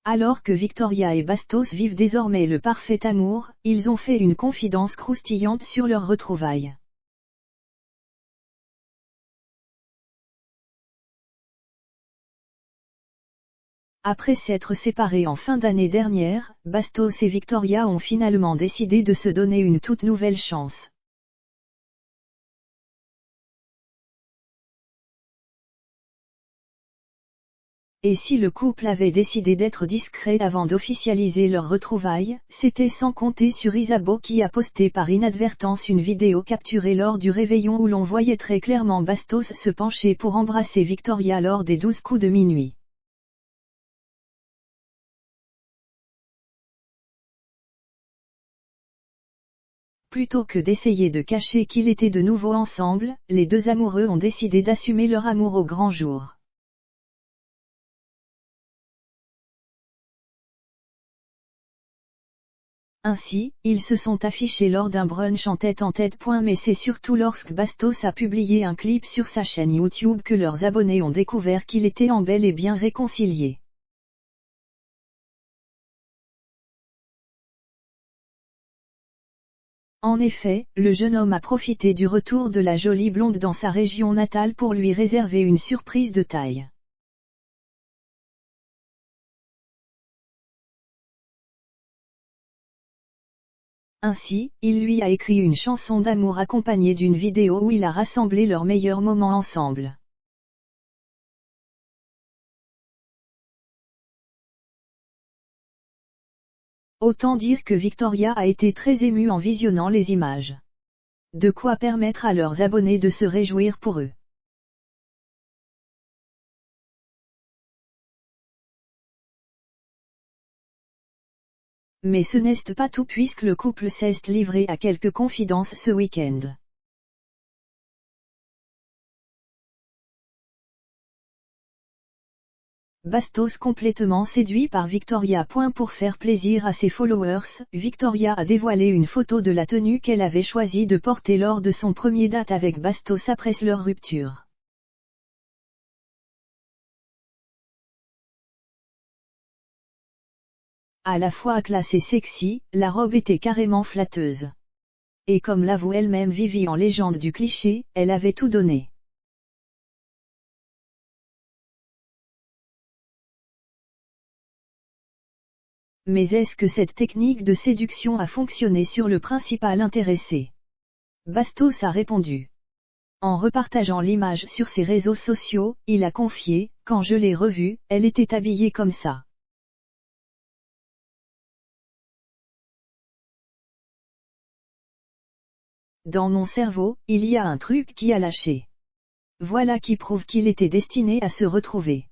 Alors que Victoria et Bastos vivent désormais le parfait amour, ils ont fait une confidence croustillante sur leurs retrouvailles. Après s'être séparés en fin d'année dernière, Bastos et Victoria ont finalement décidé de se donner une toute nouvelle chance. Et si le couple avait décidé d'être discret avant d'officialiser leurs retrouvailles, c'était sans compter sur Isabeau qui a posté par inadvertance une vidéo capturée lors du réveillon où l'on voyait très clairement Bastos se pencher pour embrasser Victoria lors des 12 coups de minuit. Plutôt que d'essayer de cacher qu'ils étaient de nouveau ensemble, les deux amoureux ont décidé d'assumer leur amour au grand jour. Ainsi, ils se sont affichés lors d'un brunch en tête-en-tête. Mais c'est surtout lorsque Bastos a publié un clip sur sa chaîne YouTube que leurs abonnés ont découvert qu'il était en bel et bien réconcilié. En effet, le jeune homme a profité du retour de la jolie blonde dans sa région natale pour lui réserver une surprise de taille. Ainsi, il lui a écrit une chanson d'amour accompagnée d'une vidéo où il a rassemblé leurs meilleurs moments ensemble. Autant dire que Victoria a été très émue en visionnant les images. De quoi permettre à leurs abonnés de se réjouir pour eux. Mais ce n'est pas tout puisque le couple s'est livré à quelques confidences ce week-end. Bastos complètement séduit par Victoria. Pour faire plaisir à ses followers, Victoria a dévoilé une photo de la tenue qu'elle avait choisi de porter lors de son premier date avec Bastos après leur rupture. À la fois classe et sexy, la robe était carrément flatteuse. Et comme l'avoue elle-même Vivi en légende du cliché, elle avait tout donné. Mais est-ce que cette technique de séduction a fonctionné sur le principal intéressé? Bastos a répondu. En repartageant l'image sur ses réseaux sociaux, il a confié, quand je l'ai revue, elle était habillée comme ça. Dans mon cerveau, il y a un truc qui a lâché. Voilà qui prouve qu'il était destiné à se retrouver.